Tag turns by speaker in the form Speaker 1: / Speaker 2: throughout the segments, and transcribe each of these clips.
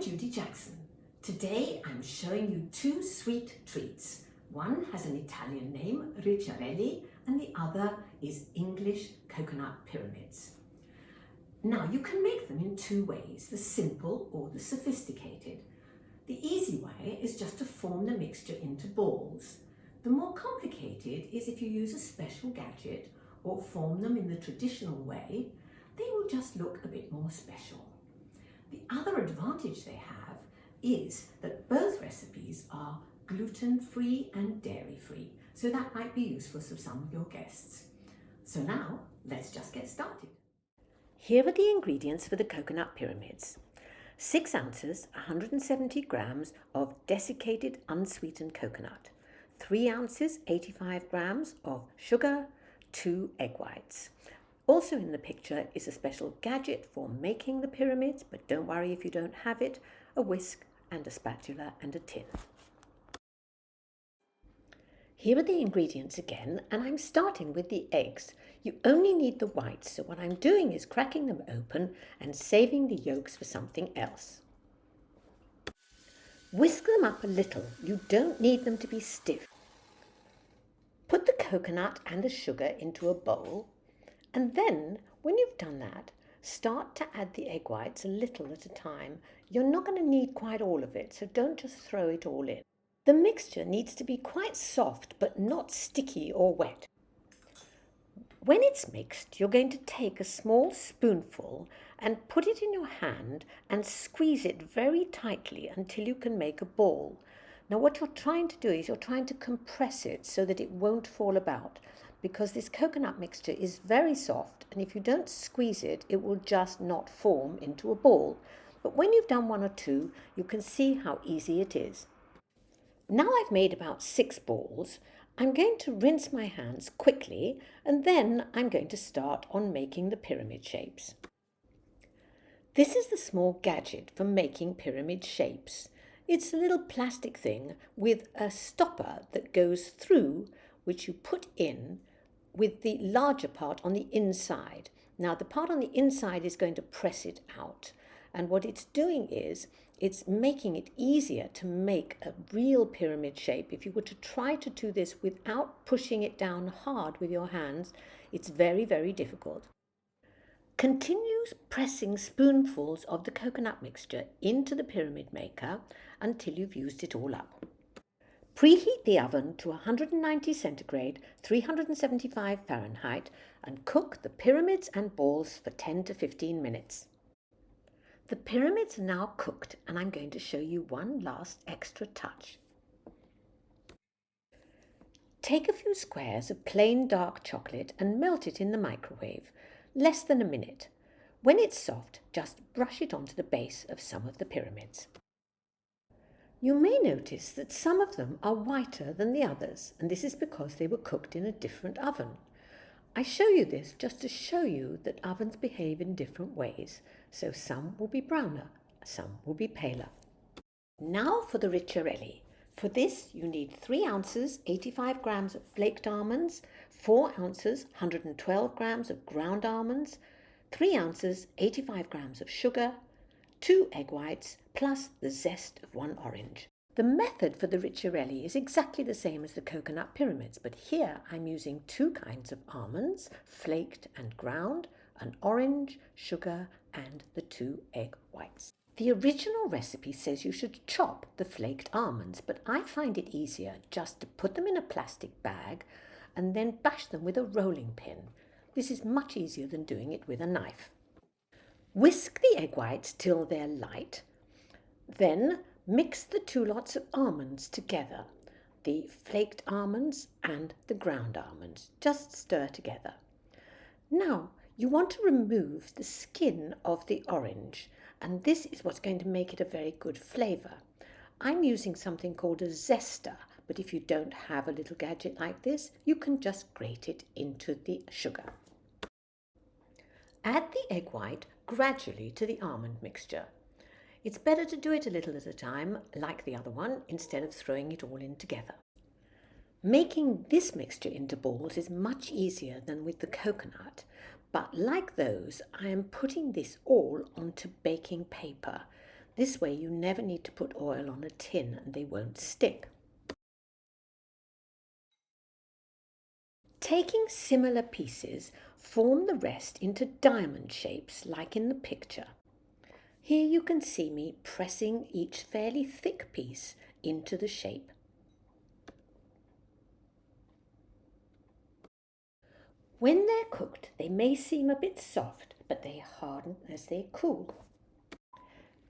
Speaker 1: Judy Jackson. Today I'm showing you two sweet treats. One has an Italian name, Ricciarelli, and the other is English coconut pyramids. Now you can make them in two ways, the simple or the sophisticated. The easy way is just to form the mixture into balls. The more complicated is if you use a special gadget or form them in the traditional way, they will just look a bit more special. The other advantage they have is that both recipes are gluten-free and dairy-free, so that might be useful for some of your guests. So now, let's just get started. Here are the ingredients for the coconut pyramids. 6 ounces, 170 grams of desiccated unsweetened coconut, 3 ounces, 85 grams of sugar, 2 egg whites. Also in the picture is a special gadget for making the pyramids, but don't worry if you don't have it, a whisk and a spatula and a tin. Here are the ingredients again, and I'm starting with the eggs. You only need the whites, so what I'm doing is cracking them open and saving the yolks for something else. Whisk them up a little, you don't need them to be stiff. Put the coconut and the sugar into a bowl, and then when you've done that, start to add the egg whites a little at a time. You're not going to need quite all of it, so don't just throw it all in. The mixture needs to be quite soft but not sticky or wet. When it's mixed, you're going to take a small spoonful and put it in your hand and squeeze it very tightly until you can make a ball. Now what you're trying to do is you're trying to compress it so that it won't fall about, because this coconut mixture is very soft, and if you don't squeeze it, it will just not form into a ball. But when you've done one or two, you can see how easy it is. Now I've made about 6 balls, I'm going to rinse my hands quickly, and then I'm going to start on making the pyramid shapes. This is the small gadget for making pyramid shapes. It's a little plastic thing with a stopper that goes through, which you put in with the larger part on the inside. Now the part on the inside is going to press it out, and what it's doing is it's making it easier to make a real pyramid shape. If you were to try to do this without pushing it down hard with your hands, it's very, very difficult. Continue pressing spoonfuls of the coconut mixture into the pyramid maker until you've used it all up. Preheat the oven to 190 centigrade, 375 Fahrenheit, and cook the pyramids and balls for 10 to 15 minutes. The pyramids are now cooked, and I'm going to show you one last extra touch. Take a few squares of plain dark chocolate and melt it in the microwave, less than a minute. When it's soft, just brush it onto the base of some of the pyramids. You may notice that some of them are whiter than the others, and this is because they were cooked in a different oven. I show you this just to show you that ovens behave in different ways, so some will be browner, some will be paler. Now for the Ricciarelli. For this you need 3 ounces, 85 grams of flaked almonds, 4 ounces, 112 grams of ground almonds, 3 ounces, 85 grams of sugar, 2 egg whites, plus the zest of 1 orange. The method for the Ricciarelli is exactly the same as the coconut pyramids, but here I'm using 2 kinds of almonds, flaked and ground, an orange, sugar, and the 2 egg whites. The original recipe says you should chop the flaked almonds, but I find it easier just to put them in a plastic bag and then bash them with a rolling pin. This is much easier than doing it with a knife. Whisk the egg whites till they're light. Then mix the 2 lots of almonds together, the flaked almonds and the ground almonds. Just stir together. Now you want to remove the skin of the orange, and this is what's going to make it a very good flavour. I'm using something called a zester, but if you don't have a little gadget like this, you can just grate it into the sugar. Add the egg white gradually to the almond mixture. It's better to do it a little at a time, like the other one, instead of throwing it all in together. Making this mixture into balls is much easier than with the coconut, but like those, I am putting this all onto baking paper. This way you never need to put oil on a tin and they won't stick. Taking similar pieces, form the rest into diamond shapes like in the picture. Here you can see me pressing each fairly thick piece into the shape. When they're cooked, they may seem a bit soft, but they harden as they cool.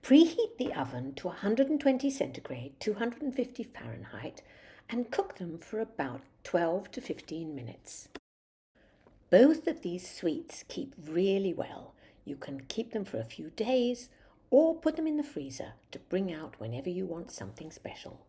Speaker 1: Preheat the oven to 120 centigrade, 250 Fahrenheit, and cook them for about 12 to 15 minutes. Both of these sweets keep really well. You can keep them for a few days or put them in the freezer to bring out whenever you want something special.